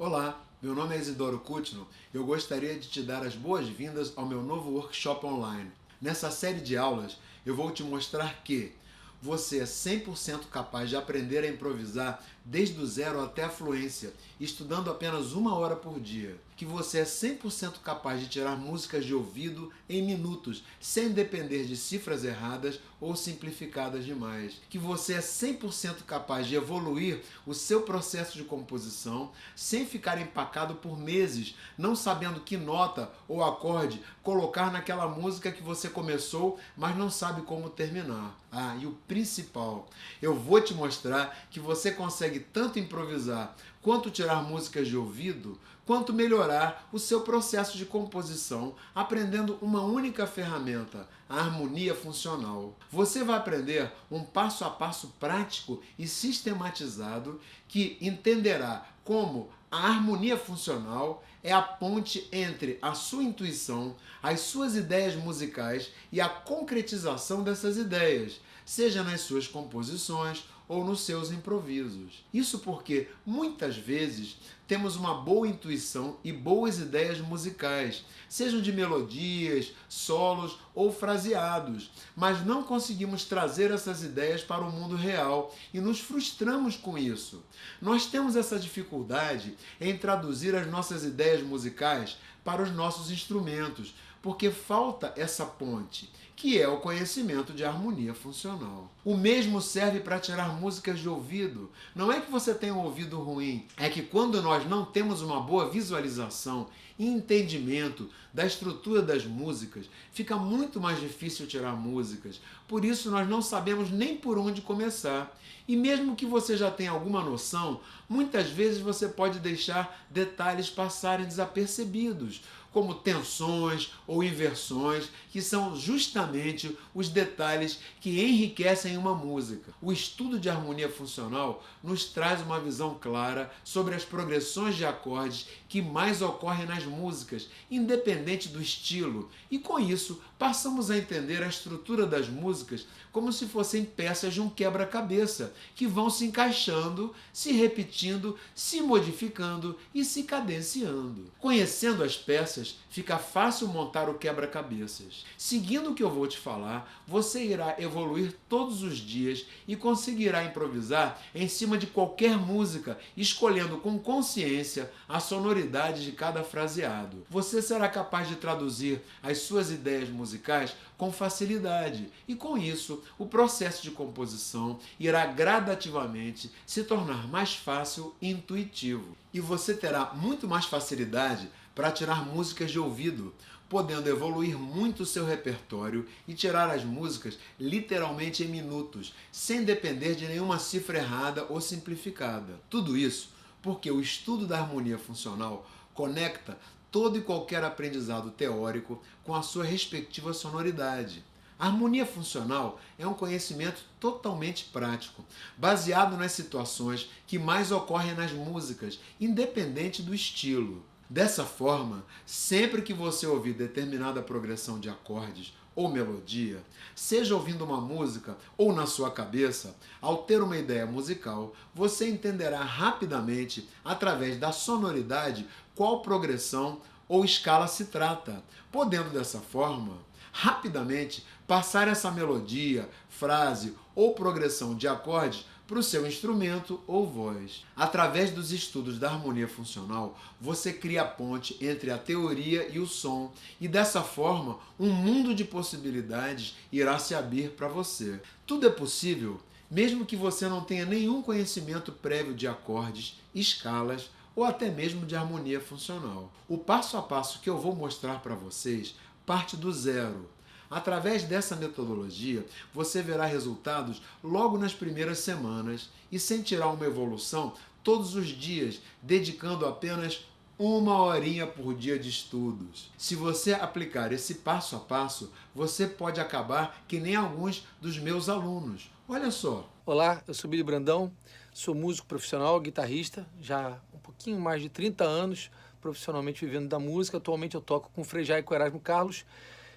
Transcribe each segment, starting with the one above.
Olá, meu nome é Isidoro Kutno e eu gostaria de te dar as boas-vindas ao meu novo workshop online. Nessa série de aulas, eu vou te mostrar que você é 100% capaz de aprender a improvisar desde o zero até a fluência, estudando apenas 1 hora por dia. Que você é 100% capaz de tirar músicas de ouvido em minutos, sem depender de cifras erradas ou simplificadas demais. Que você é 100% capaz de evoluir o seu processo de composição sem ficar empacado por meses, não sabendo que nota ou acorde colocar naquela música que você começou, mas não sabe como terminar. E o principal, eu vou te mostrar que você consegue tanto improvisar quanto tirar músicas de ouvido, quanto melhorar o seu processo de composição aprendendo uma única ferramenta, a harmonia funcional. Você vai aprender um passo a passo prático e sistematizado que entenderá como a harmonia funcional é a ponte entre a sua intuição, as suas ideias musicais e a concretização dessas ideias, seja nas suas composições ou nos seus improvisos. Isso porque, muitas vezes, temos uma boa intuição e boas ideias musicais, sejam de melodias, solos ou fraseados, mas não conseguimos trazer essas ideias para o mundo real e nos frustramos com isso. Nós temos essa dificuldade em traduzir as nossas ideias musicais para os nossos instrumentos, porque falta essa ponte, que é o conhecimento de harmonia funcional. O mesmo serve para tirar músicas de ouvido. Não é que você tenha um ouvido ruim, é que quando nós não temos uma boa visualização e entendimento da estrutura das músicas, fica muito mais difícil tirar músicas. Por isso nós não sabemos nem por onde começar. E mesmo que você já tenha alguma noção, muitas vezes você pode deixar detalhes passarem desapercebidos, como tensões ou inversões, que são justamente os detalhes que enriquecem uma música. O estudo de harmonia funcional nos traz uma visão clara sobre as progressões de acordes que mais ocorrem nas músicas, independente do estilo, e com isso passamos a entender a estrutura das músicas como se fossem peças de um quebra-cabeça, que vão se encaixando, se repetindo, se modificando e se cadenciando. Conhecendo as peças, fica fácil montar o quebra-cabeças. Seguindo o que eu vou te falar, você irá evoluir todos os dias e conseguirá improvisar em cima de qualquer música, escolhendo com consciência a sonoridade de cada fraseado. Você será capaz de traduzir as suas ideias musicais com facilidade e, com isso, o processo de composição irá gradativamente se tornar mais fácil e intuitivo. E você terá muito mais facilidade para tirar músicas de ouvido, podendo evoluir muito o seu repertório e tirar as músicas literalmente em minutos, sem depender de nenhuma cifra errada ou simplificada. Tudo isso porque o estudo da harmonia funcional conecta todo e qualquer aprendizado teórico com a sua respectiva sonoridade. A harmonia funcional é um conhecimento totalmente prático, baseado nas situações que mais ocorrem nas músicas, independente do estilo. Dessa forma, sempre que você ouvir determinada progressão de acordes ou melodia, seja ouvindo uma música ou na sua cabeça, ao ter uma ideia musical, você entenderá rapidamente, através da sonoridade, qual progressão ou escala se trata, podendo dessa forma, rapidamente, passar essa melodia, frase ou progressão de acordes para o seu instrumento ou voz. Através dos estudos da harmonia funcional, você cria a ponte entre a teoria e o som, e dessa forma, um mundo de possibilidades irá se abrir para você. Tudo é possível, mesmo que você não tenha nenhum conhecimento prévio de acordes, escalas ou até mesmo de harmonia funcional. O passo a passo que eu vou mostrar para vocês parte do zero. Através dessa metodologia, você verá resultados logo nas primeiras semanas e sentirá uma evolução todos os dias, dedicando apenas 1 horinha por dia de estudos. Se você aplicar esse passo a passo, você pode acabar que nem alguns dos meus alunos. Olha só. Olá, eu sou Billy Brandão, sou músico profissional, guitarrista, já há um pouquinho mais de 30 anos profissionalmente vivendo da música. Atualmente eu toco com o Frejá e com o Erasmo Carlos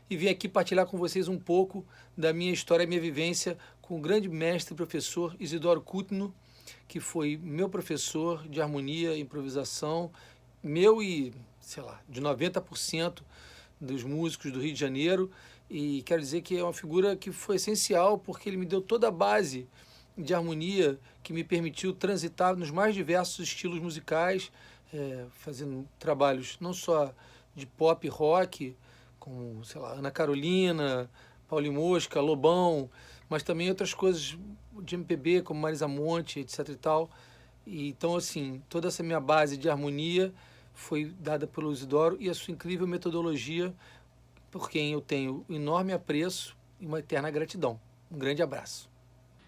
e vim aqui partilhar com vocês um pouco da minha história, minha vivência com o grande mestre e professor Isidoro Kutno, que foi meu professor de harmonia e improvisação, meu e, sei lá, de 90% dos músicos do Rio de Janeiro. E quero dizer que é uma figura que foi essencial, porque ele me deu toda a base de harmonia que me permitiu transitar nos mais diversos estilos musicais, fazendo trabalhos não só de pop e rock, como, sei lá, Ana Carolina, Paulinho Mosca, Lobão, mas também outras coisas de MPB, como Marisa Monte, etc e tal. E, então, assim, toda essa minha base de harmonia foi dada pelo Isidoro e a sua incrível metodologia, por quem eu tenho enorme apreço e uma eterna gratidão. Um grande abraço.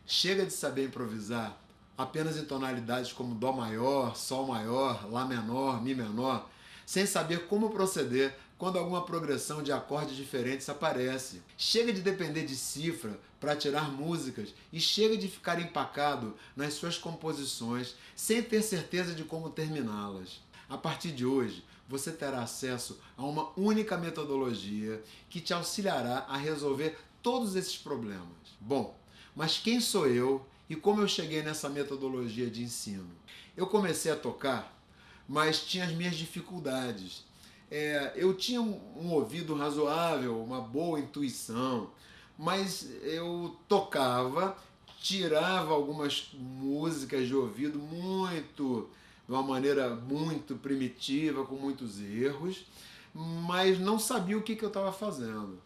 Chega de saber improvisar apenas em tonalidades como Dó maior, Sol maior, Lá menor, Mi menor, sem saber como proceder quando alguma progressão de acordes diferentes aparece. Chega de depender de cifra para tirar músicas e chega de ficar empacado nas suas composições sem ter certeza de como terminá-las. A partir de hoje, você terá acesso a uma única metodologia que te auxiliará a resolver todos esses problemas. Bom, mas quem sou eu e como eu cheguei nessa metodologia de ensino? Eu comecei a tocar, mas tinha as minhas dificuldades. Eu tinha um ouvido razoável, uma boa intuição, mas eu tocava, tirava algumas músicas de ouvido de uma maneira muito primitiva, com muitos erros, mas não sabia o que eu estava fazendo.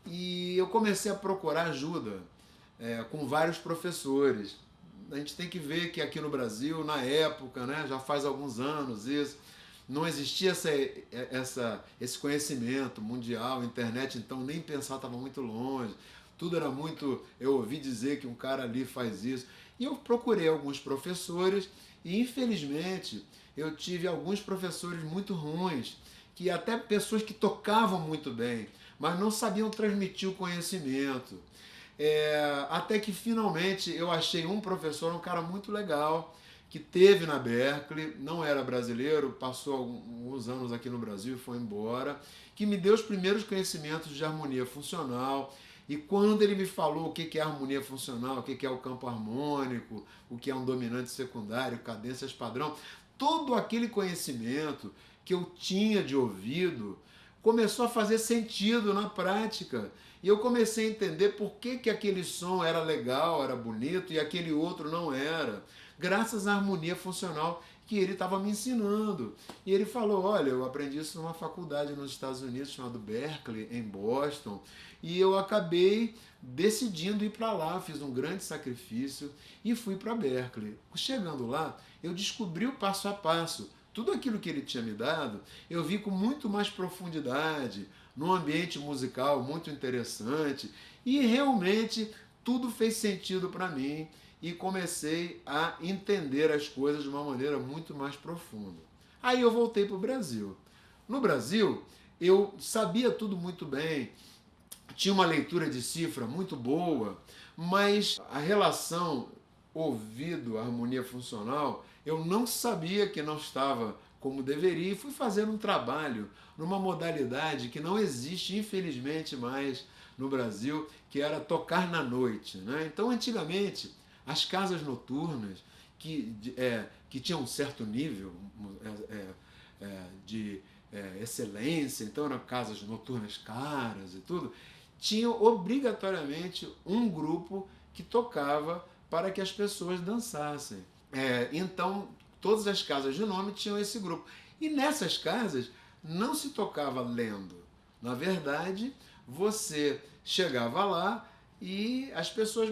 E eu comecei a procurar ajuda com vários professores. A gente tem que ver que aqui no Brasil, na época, né, já faz alguns anos isso, não existia esse conhecimento mundial, internet, então nem pensar, estava muito longe. Tudo era muito... Eu ouvi dizer que um cara ali faz isso. E eu procurei alguns professores e, infelizmente, eu tive alguns professores muito ruins, que até pessoas que tocavam muito bem, mas não sabiam transmitir o conhecimento. Até que finalmente eu achei um professor, um cara muito legal, que teve na Berklee, não era brasileiro, passou alguns anos aqui no Brasil e foi embora, que me deu os primeiros conhecimentos de harmonia funcional. E quando ele me falou o que é harmonia funcional, o que é o campo harmônico, o que é um dominante secundário, cadências padrão, todo aquele conhecimento que eu tinha de ouvido começou a fazer sentido na prática. E eu comecei a entender por que aquele som era legal, era bonito, e aquele outro não era, graças à harmonia funcional que ele estava me ensinando. E ele falou, olha, eu aprendi isso numa faculdade nos Estados Unidos, chamada Berklee, em Boston, e eu acabei decidindo ir para lá, fiz um grande sacrifício e fui para Berklee. Chegando lá, eu descobri o passo a passo. Tudo aquilo que ele tinha me dado, eu vi com muito mais profundidade, num ambiente musical muito interessante, e realmente tudo fez sentido para mim e comecei a entender as coisas de uma maneira muito mais profunda. Aí eu voltei para o Brasil. No Brasil, eu sabia tudo muito bem, tinha uma leitura de cifra muito boa, mas a relação ouvido-harmonia funcional, eu não sabia que não estava como deveria e fui fazendo um trabalho numa modalidade que não existe, infelizmente, mais no Brasil, que era tocar na noite, né? Então, antigamente, as casas noturnas, que tinham um certo nível de excelência, então eram casas noturnas caras e tudo, tinham obrigatoriamente um grupo que tocava para que as pessoas dançassem. Então, todas as casas de nome tinham esse grupo. E nessas casas não se tocava lendo. Na verdade, você chegava lá e as pessoas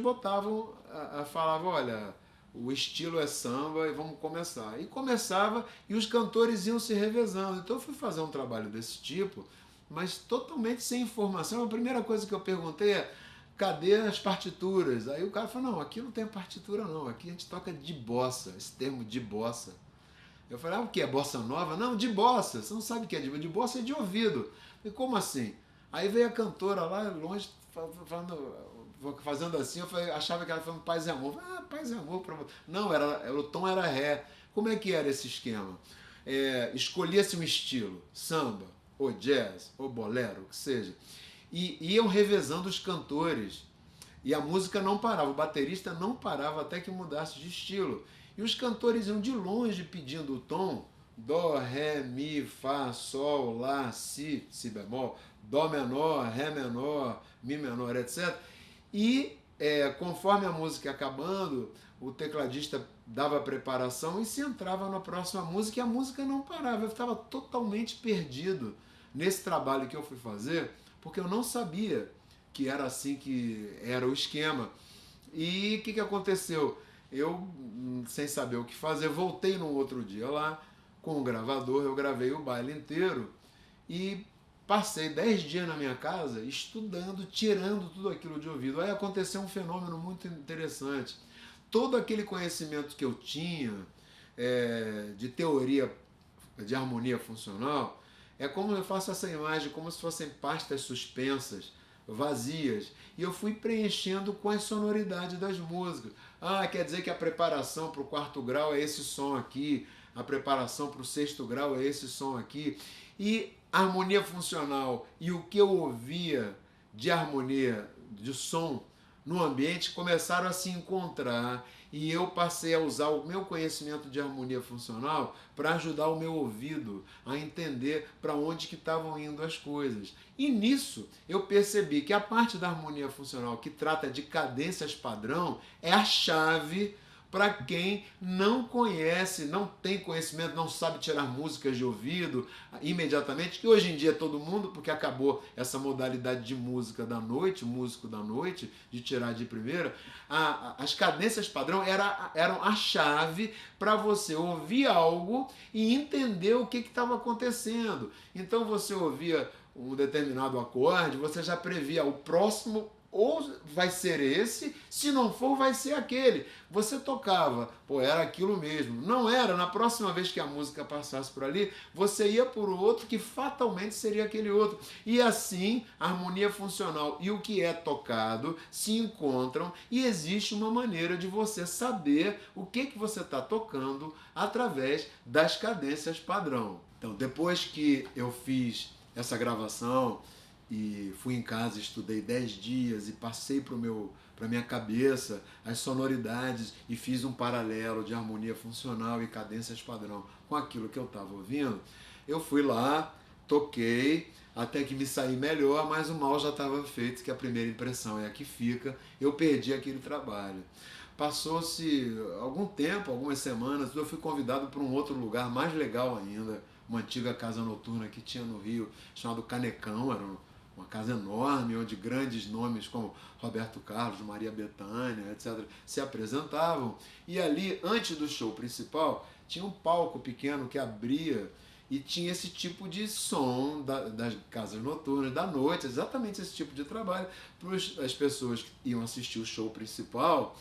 falavam, olha, o estilo é samba e vamos começar. E começava e os cantores iam se revezando. Então eu fui fazer um trabalho desse tipo, mas totalmente sem informação. A primeira coisa que eu perguntei é, cadê as partituras? Aí o cara falou, não, aqui não tem partitura não, aqui a gente toca de bossa, esse termo de bossa. Eu falei, o que é bossa nova? Não, de bossa, você não sabe o que é de bossa, é de ouvido. Eu falei, como assim? Aí veio a cantora lá longe, fazendo assim, achava que ela falando paz e amor. Eu falei, paz e amor. Não, o tom era ré. Como é que era esse esquema? Escolhia-se um estilo, samba, ou jazz, ou bolero, o que seja. E iam revezando os cantores. E a música não parava, o baterista não parava até que mudasse de estilo. E os cantores iam de longe pedindo o tom, dó, ré, mi, fá, sol, lá, si, si bemol, dó menor, ré menor, mi menor, etc. E conforme a música ia acabando, o tecladista dava a preparação e se entrava na próxima música e a música não parava. Eu estava totalmente perdido nesse trabalho que eu fui fazer, porque eu não sabia que era assim que era o esquema. E o que aconteceu? Eu, sem saber o que fazer, voltei no outro dia lá com o gravador, eu gravei o baile inteiro e passei 10 dias na minha casa estudando, tirando tudo aquilo de ouvido. Aí aconteceu um fenômeno muito interessante. Todo aquele conhecimento que eu tinha de teoria de harmonia funcional, é como eu faço essa imagem, como se fossem pastas suspensas, vazias, e eu fui preenchendo com as sonoridades das músicas. Ah, quer dizer que a preparação para o 4º grau é esse som aqui, a preparação para o 6º grau é esse som aqui. E a harmonia funcional e o que eu ouvia de harmonia, de som no ambiente, começaram a se encontrar e eu passei a usar o meu conhecimento de harmonia funcional para ajudar o meu ouvido a entender para onde que estavam indo as coisas. E nisso eu percebi que a parte da harmonia funcional que trata de cadências padrão é a chave para quem não conhece, não tem conhecimento, não sabe tirar músicas de ouvido imediatamente, que hoje em dia é todo mundo, porque acabou essa modalidade de música da noite, músico da noite, de tirar de primeira. As cadências padrão eram a chave para você ouvir algo e entender o que estava acontecendo. Então você ouvia um determinado acorde, você já previa o próximo, ou vai ser esse, se não for, vai ser aquele. Você tocava, pô, era aquilo mesmo. Não era, na próxima vez que a música passasse por ali, você ia por outro que fatalmente seria aquele outro. E assim, a harmonia funcional e o que é tocado se encontram e existe uma maneira de você saber o que você está tocando através das cadências padrão. Então, depois que eu fiz essa gravação, e fui em casa, estudei 10 dias e passei para minha cabeça as sonoridades e fiz um paralelo de harmonia funcional e cadências padrão com aquilo que eu estava ouvindo. Eu fui lá, toquei, até que me saí melhor, mas o mal já estava feito, que a primeira impressão é a que fica. Eu perdi aquele trabalho. Passou-se algum tempo, algumas semanas, eu fui convidado para um outro lugar mais legal ainda, uma antiga casa noturna que tinha no Rio, chamado Canecão, era uma casa enorme, onde grandes nomes como Roberto Carlos, Maria Bethânia, etc., se apresentavam. E ali, antes do show principal, tinha um palco pequeno que abria e tinha esse tipo de som das casas noturnas, da noite, exatamente esse tipo de trabalho, para as pessoas que iam assistir o show principal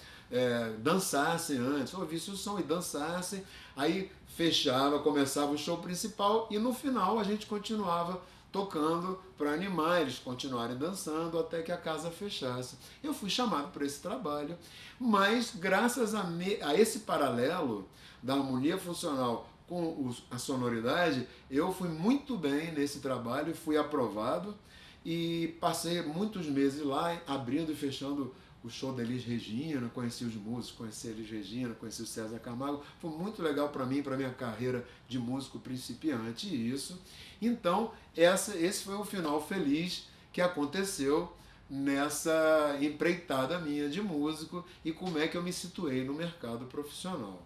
dançassem antes, ouvissem o som e dançassem, aí fechava, começava o show principal e no final a gente continuava tocando para animar eles continuarem dançando até que a casa fechasse. Eu fui chamado para esse trabalho, mas graças a esse paralelo da harmonia funcional com a sonoridade, eu fui muito bem nesse trabalho, fui aprovado e passei muitos meses lá, abrindo e fechando o show da Elis Regina, conheci os músicos, conheci a Elis Regina, conheci o César Camargo, foi muito legal para mim, para minha carreira de músico principiante isso. Então, esse foi o final feliz que aconteceu nessa empreitada minha de músico e como é que eu me situei no mercado profissional.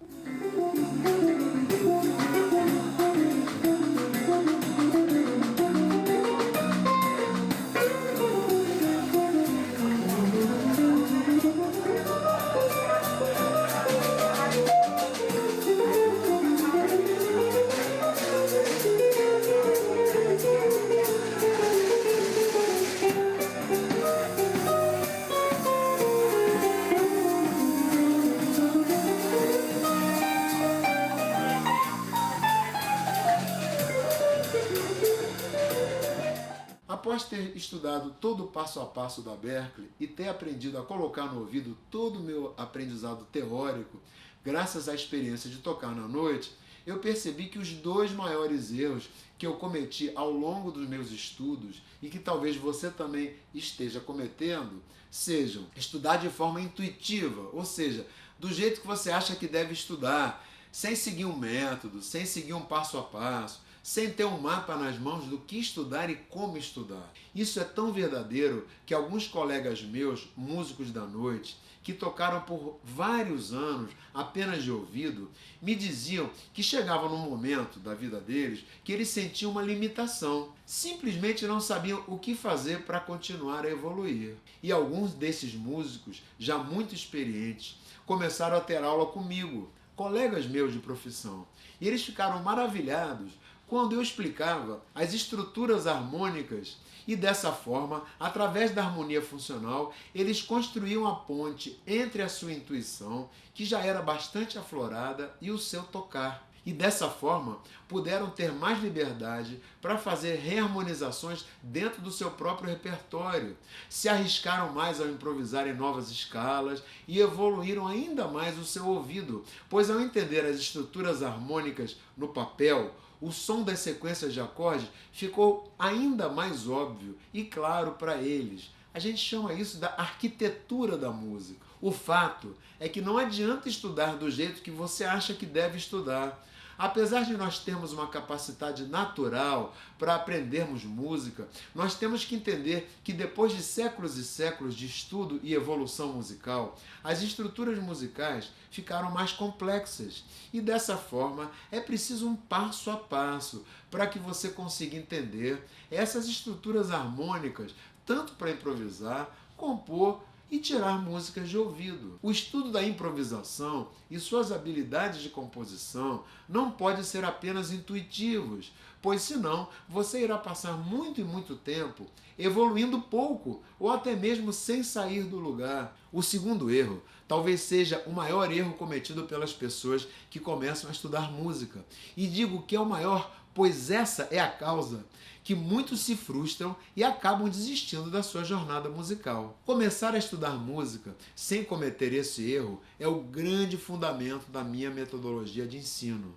Após ter estudado todo o passo a passo da Berklee e ter aprendido a colocar no ouvido todo o meu aprendizado teórico, graças à experiência de tocar na noite, eu percebi que os 2 maiores erros que eu cometi ao longo dos meus estudos e que talvez você também esteja cometendo, sejam estudar de forma intuitiva, ou seja, do jeito que você acha que deve estudar, sem seguir um método, sem seguir um passo a passo, sem ter um mapa nas mãos do que estudar e como estudar. Isso é tão verdadeiro que alguns colegas meus, músicos da noite, que tocaram por vários anos apenas de ouvido, me diziam que chegavam num momento da vida deles que eles sentiam uma limitação. Simplesmente não sabiam o que fazer para continuar a evoluir. E alguns desses músicos, já muito experientes, começaram a ter aula comigo, colegas meus de profissão. E eles ficaram maravilhados quando eu explicava as estruturas harmônicas e dessa forma, através da harmonia funcional, eles construíam a ponte entre a sua intuição, que já era bastante aflorada, e o seu tocar. E dessa forma, puderam ter mais liberdade para fazer reharmonizações dentro do seu próprio repertório, se arriscaram mais ao improvisar em novas escalas e evoluíram ainda mais o seu ouvido, pois ao entender as estruturas harmônicas no papel, o som das sequências de acordes ficou ainda mais óbvio e claro para eles. A gente chama isso da arquitetura da música. O fato é que não adianta estudar do jeito que você acha que deve estudar. Apesar de nós termos uma capacidade natural para aprendermos música, nós temos que entender que depois de séculos e séculos de estudo e evolução musical, as estruturas musicais ficaram mais complexas. E dessa forma é preciso um passo a passo para que você consiga entender essas estruturas harmônicas, tanto para improvisar, compor e tirar músicas de ouvido. O estudo da improvisação e suas habilidades de composição não pode ser apenas intuitivos, pois senão você irá passar muito e muito tempo evoluindo pouco ou até mesmo sem sair do lugar. O segundo erro talvez seja o maior erro cometido pelas pessoas que começam a estudar música. E digo que é o maior, pois essa é a causa que muitos se frustram e acabam desistindo da sua jornada musical. Começar a estudar música sem cometer esse erro é o grande fundamento da minha metodologia de ensino.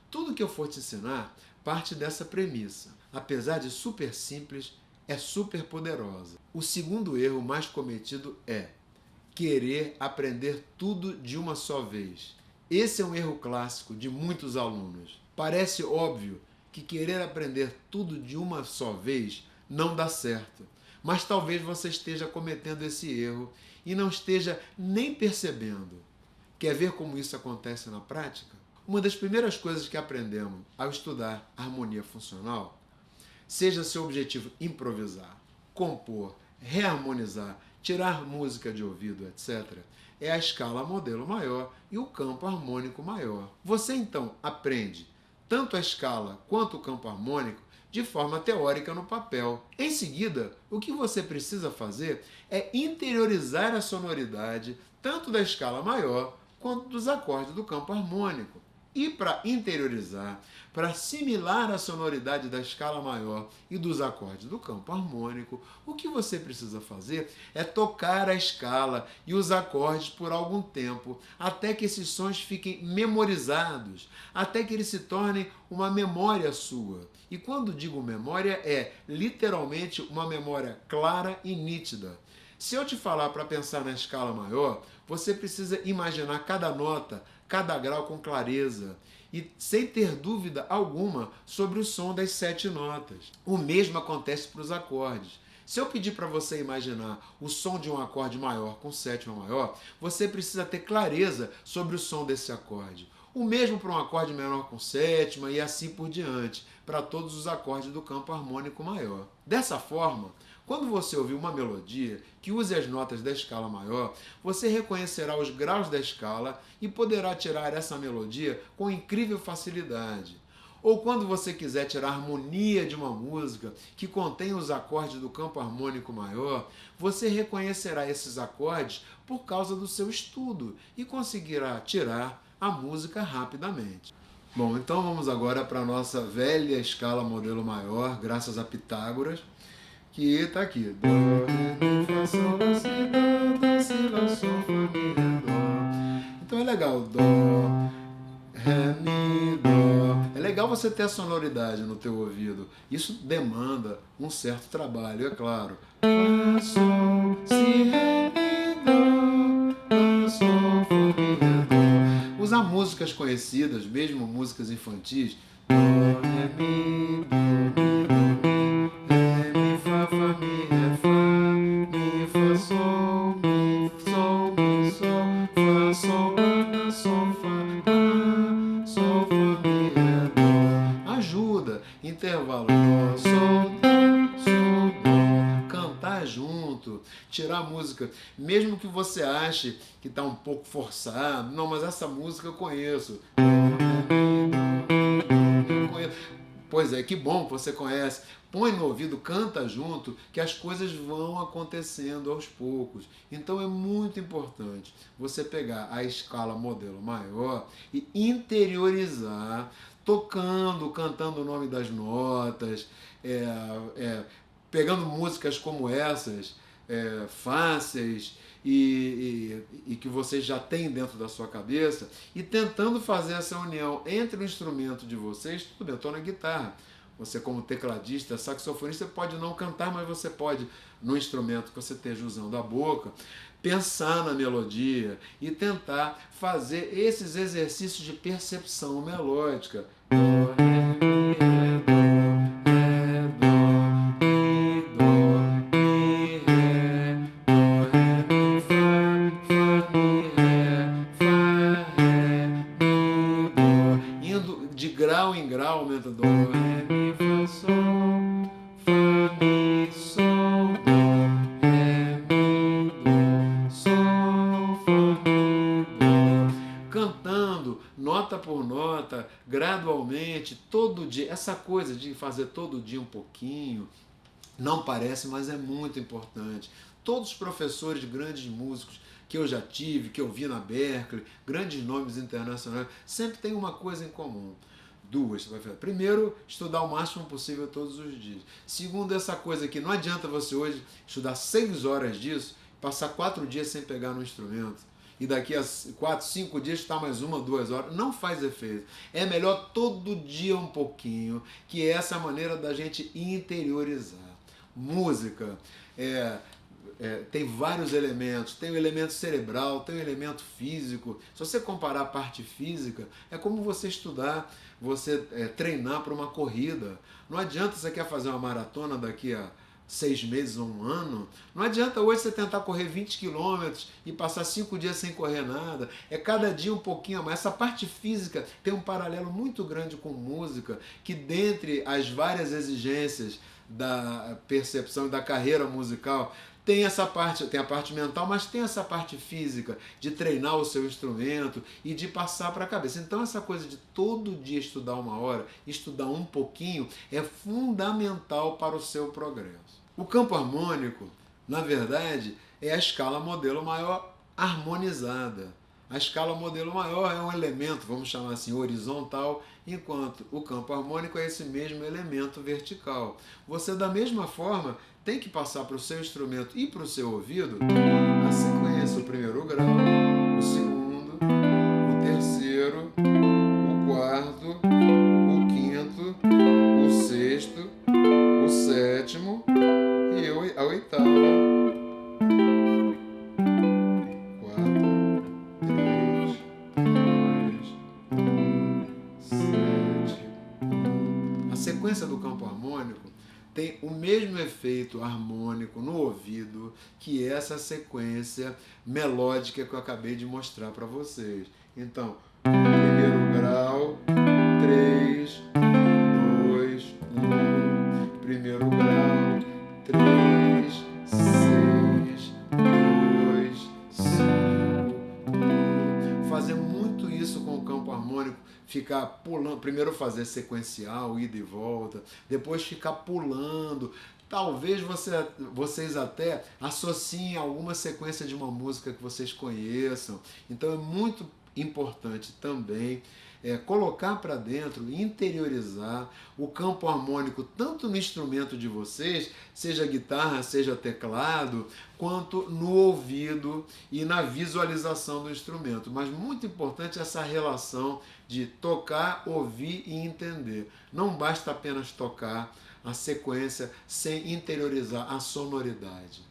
Tudo que eu for te ensinar parte dessa premissa. Apesar de super simples, é super poderosa. O segundo erro mais cometido é querer aprender tudo de uma só vez. Esse é um erro clássico de muitos alunos. Parece óbvio que querer aprender tudo de uma só vez não dá certo. Mas talvez você esteja cometendo esse erro e não esteja nem percebendo. Quer ver como isso acontece na prática? Uma das primeiras coisas que aprendemos ao estudar harmonia funcional, seja seu objetivo improvisar, compor, reharmonizar, tirar música de ouvido, etc., é a escala modelo maior e o campo harmônico maior. Você então aprende tanto a escala quanto o campo harmônico de forma teórica no papel. Em seguida, o que você precisa fazer é interiorizar a sonoridade tanto da escala maior quanto dos acordes do campo harmônico. E para interiorizar, para assimilar a sonoridade da escala maior e dos acordes do campo harmônico, o que você precisa fazer é tocar a escala e os acordes por algum tempo, até que esses sons fiquem memorizados, até que eles se tornem uma memória sua. E quando digo memória, é literalmente uma memória clara e nítida. Se eu te falar para pensar na escala maior, você precisa imaginar cada nota, cada grau com clareza e sem ter dúvida alguma sobre o som das 7 notas. O mesmo acontece para os acordes. Se eu pedir para você imaginar o som de um acorde maior com sétima maior, você precisa ter clareza sobre o som desse acorde. O mesmo para um acorde menor com sétima e assim por diante, para todos os acordes do campo harmônico maior. Dessa forma, quando você ouvir uma melodia que use as notas da escala maior, você reconhecerá os graus da escala e poderá tirar essa melodia com incrível facilidade. Ou quando você quiser tirar a harmonia de uma música que contém os acordes do campo harmônico maior, você reconhecerá esses acordes por causa do seu estudo e conseguirá tirar a música rapidamente. Bom, então vamos agora para a nossa velha escala modelo maior, graças a Pitágoras, que está aqui. Dó, ré, mi, fá, sol, lá, si, dó, si, lá, sol, fá, mi, ré, dó. Então é legal. Dó, ré, mi, dó. É legal você ter a sonoridade no teu ouvido. Isso demanda um certo trabalho, é claro. Lá, sol, si, ré, mi, dó. Lá, sol, fá, mi, ré. usar músicas conhecidas, mesmo músicas infantis. Dó, ré, mi, dó, ré, mi, fá, fá, mi, ré, fá, mi, fá, sol, mi, sol, mi, sol, fá, sol, lá, sol, fá, lá, sol, fá, mi, ré, dó. Ajuda. Intervalo. Dó, sol, dó. Cantar junto. Tirar a música. Mesmo que você ache que está um pouco forçado. Não, mas essa música eu conheço. Eu conheço. Pois é, que bom que você conhece. Põe no ouvido, canta junto, que as coisas vão acontecendo aos poucos. Então é muito importante você pegar a escala modelo maior e interiorizar, tocando, cantando o nome das notas, pegando músicas como essas, fáceis e que vocês já têm dentro da sua cabeça e tentando fazer essa união entre o instrumento de vocês. Tudo bem, eu estou na guitarra. Você, como tecladista, saxofonista, pode não cantar, mas você pode, no instrumento que você esteja usando a boca, pensar na melodia e tentar fazer esses exercícios de percepção melódica. Dó, ré, mi, ré, dó, mi, ré, dó, ré, mi, fá, mi, ré, fá, ré, mi, dó. Indo de grau em grau, aumenta dó, ré, mi, fá, sol, fá, mi, sol, dó, ré, mi, dó, sol, fá, mi, dó. Cantando nota por nota, gradualmente, todo dia. Essa coisa de fazer todo dia um pouquinho, não parece, mas é muito importante. Todos os professores, grandes músicos que eu já tive, que eu vi na Berklee, grandes nomes internacionais, sempre tem uma coisa em comum. Duas, você vai fazer. Primeiro, estudar o máximo possível todos os dias. Segundo, essa coisa que não adianta você hoje estudar 6 horas disso, passar 4 dias sem pegar no instrumento. E daqui a 4, 5 dias está mais 1, 2 horas. Não faz efeito. É melhor todo dia um pouquinho, que é essa maneira da gente interiorizar. Música tem vários elementos. Tem o elemento cerebral, tem o elemento físico. Se você comparar a parte física, é como você estudar, você treinar para uma corrida. Não adianta você quer fazer uma maratona daqui a 6 meses ou 1 ano, não adianta hoje você tentar correr 20 quilômetros e passar 5 dias sem correr nada. É cada dia um pouquinho a mais. Essa parte física tem um paralelo muito grande com música, que dentre as várias exigências da percepção e da carreira musical, tem essa parte, tem a parte mental, mas tem essa parte física de treinar o seu instrumento e de passar para a cabeça. Então essa coisa de todo dia estudar 1 hora, estudar um pouquinho, é fundamental para o seu progresso. O campo harmônico, na verdade, é a escala modelo maior harmonizada. A escala modelo maior é um elemento, vamos chamar assim, horizontal, enquanto o campo harmônico é esse mesmo elemento vertical. Você, da mesma forma, tem que passar para o seu instrumento e para o seu ouvido a sequência, o primeiro grau, o segundo, o terceiro, o quarto, o quinto, o sexto, o sétimo e a oitava. 4, 3, 2, 1, 7. A sequência do campo harmônico tem o mesmo efeito harmônico no ouvido que essa sequência melódica que eu acabei de mostrar para vocês. Então, primeiro grau, 3, 2, 1. Primeiro grau, 3, 6, 2, 5, 1. Fazer muito isso com o campo harmônico, ficar pulando, primeiro fazer sequencial, ida e volta, depois ficar pulando. Talvez vocês até associem alguma sequência de uma música que vocês conheçam. Então é muito importante também colocar para dentro, interiorizar o campo harmônico tanto no instrumento de vocês, seja guitarra, seja teclado, quanto no ouvido e na visualização do instrumento. Mas muito importante essa relação de tocar, ouvir e entender. Não basta apenas tocar a sequência sem interiorizar a sonoridade.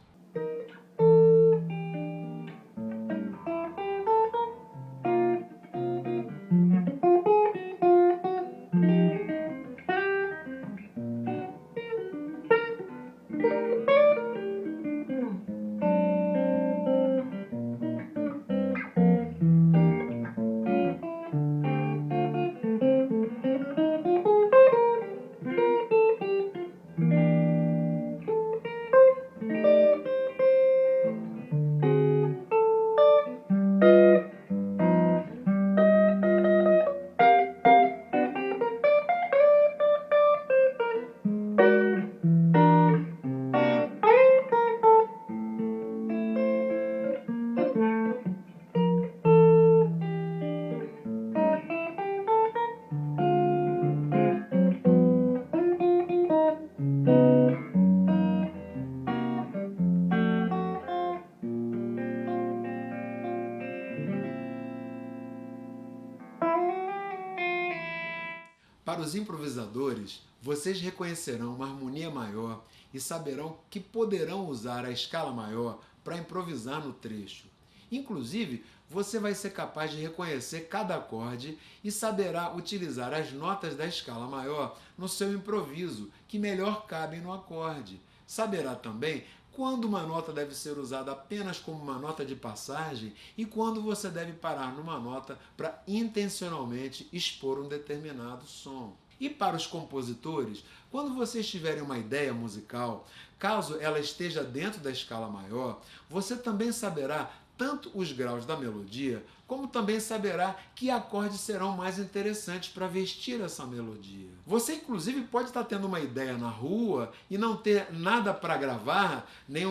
os improvisadores, vocês reconhecerão uma harmonia maior e saberão que poderão usar a escala maior para improvisar no trecho. Inclusive, você vai ser capaz de reconhecer cada acorde e saberá utilizar as notas da escala maior no seu improviso, que melhor cabem no acorde. Saberá também quando uma nota deve ser usada apenas como uma nota de passagem e quando você deve parar numa nota para intencionalmente expor um determinado som. E para os compositores, quando vocês tiverem uma ideia musical, caso ela esteja dentro da escala maior, você também saberá tanto os graus da melodia, como também saberá que acordes serão mais interessantes para vestir essa melodia. Você, inclusive, pode estar tendo uma ideia na rua e não ter nada para gravar, nem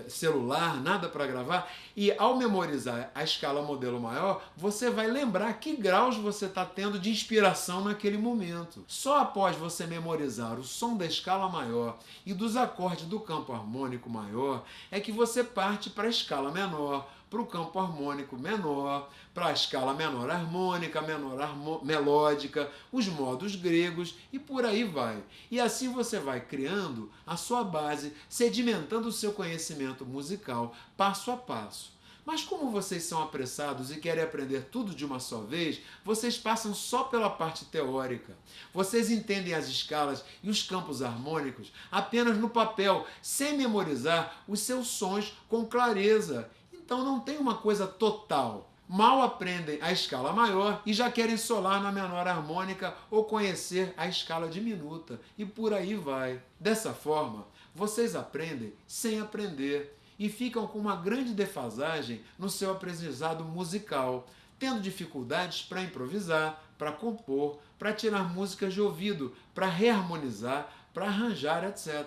celular, nada para gravar, e ao memorizar a escala modelo maior, você vai lembrar que graus você está tendo de inspiração naquele momento. Só após você memorizar o som da escala maior e dos acordes do campo harmônico maior, é que você parte para a escala menor, para o campo harmônico menor, para a escala menor harmônica, melódica, os modos gregos e por aí vai. E assim você vai criando a sua base, sedimentando o seu conhecimento musical passo a passo. Mas como vocês são apressados e querem aprender tudo de uma só vez, vocês passam só pela parte teórica. Vocês entendem as escalas e os campos harmônicos apenas no papel, sem memorizar os seus sons com clareza. Então não tem uma coisa total. Mal aprendem a escala maior e já querem solar na menor harmônica ou conhecer a escala diminuta. E por aí vai. Dessa forma, vocês aprendem sem aprender e ficam com uma grande defasagem no seu aprendizado musical, tendo dificuldades para improvisar, para compor, para tirar músicas de ouvido, para reharmonizar, para arranjar, etc.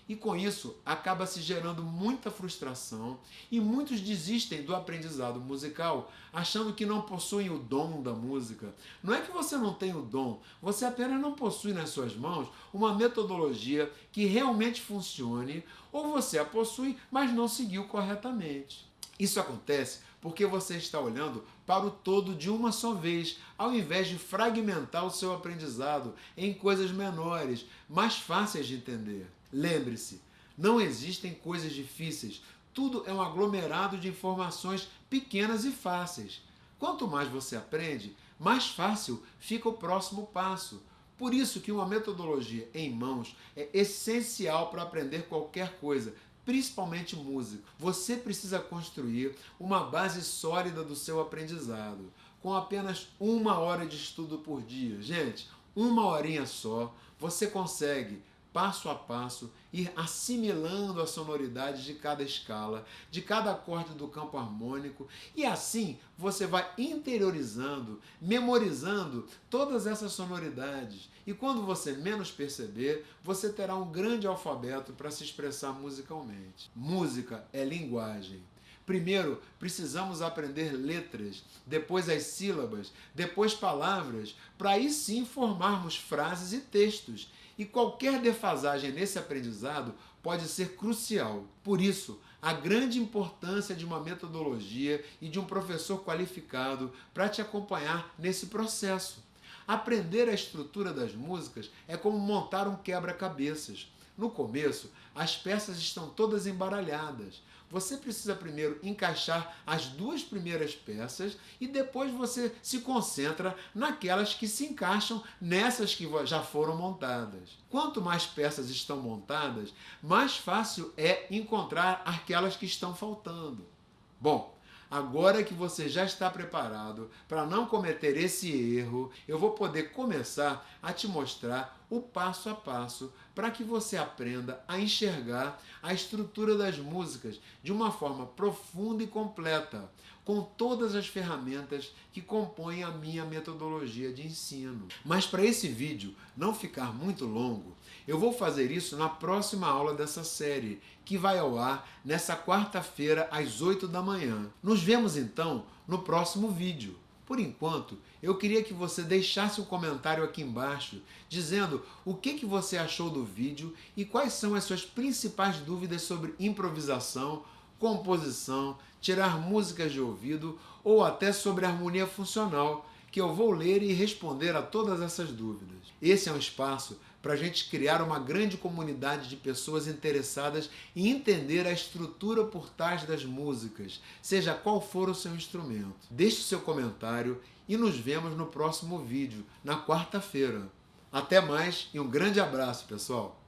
E com isso, acaba se gerando muita frustração e muitos desistem do aprendizado musical, achando que não possuem o dom da música. Não é que você não tem o dom, você apenas não possui nas suas mãos uma metodologia que realmente funcione, ou você a possui, mas não seguiu corretamente. Isso acontece porque você está olhando para o todo de uma só vez, ao invés de fragmentar o seu aprendizado em coisas menores, mais fáceis de entender. Lembre-se, não existem coisas difíceis, tudo é um aglomerado de informações pequenas e fáceis. Quanto mais você aprende, mais fácil fica o próximo passo. Por isso que uma metodologia em mãos é essencial para aprender qualquer coisa, principalmente música. Você precisa construir uma base sólida do seu aprendizado, com apenas 1 hora de estudo por dia. Gente, 1 horinha só, você consegue passo a passo, ir assimilando a sonoridade de cada escala, de cada acorde do campo harmônico, e assim você vai interiorizando, memorizando todas essas sonoridades. E quando você menos perceber, você terá um grande alfabeto para se expressar musicalmente. Música é linguagem. Primeiro, precisamos aprender letras, depois as sílabas, depois palavras, para aí sim formarmos frases e textos. E qualquer defasagem nesse aprendizado pode ser crucial. Por isso, a grande importância de uma metodologia e de um professor qualificado para te acompanhar nesse processo. Aprender a estrutura das músicas é como montar um quebra-cabeças. No começo, as peças estão todas embaralhadas. Você precisa primeiro encaixar as 2 primeiras peças e depois você se concentra naquelas que se encaixam nessas que já foram montadas. Quanto mais peças estão montadas, mais fácil é encontrar aquelas que estão faltando. Bom, agora que você já está preparado para não cometer esse erro, eu vou poder começar a te mostrar o passo a passo para que você aprenda a enxergar a estrutura das músicas de uma forma profunda e completa, com todas as ferramentas que compõem a minha metodologia de ensino. Mas para esse vídeo não ficar muito longo, eu vou fazer isso na próxima aula dessa série, que vai ao ar nessa quarta-feira às 8 da manhã. Nos vemos então no próximo vídeo. Por enquanto, eu queria que você deixasse um comentário aqui embaixo dizendo o que você achou do vídeo e quais são as suas principais dúvidas sobre improvisação, composição, tirar músicas de ouvido ou até sobre harmonia funcional, que eu vou ler e responder a todas essas dúvidas. Esse é um espaço para a gente criar uma grande comunidade de pessoas interessadas em entender a estrutura por trás das músicas, seja qual for o seu instrumento. Deixe seu comentário e nos vemos no próximo vídeo, na quarta-feira. Até mais e um grande abraço, pessoal!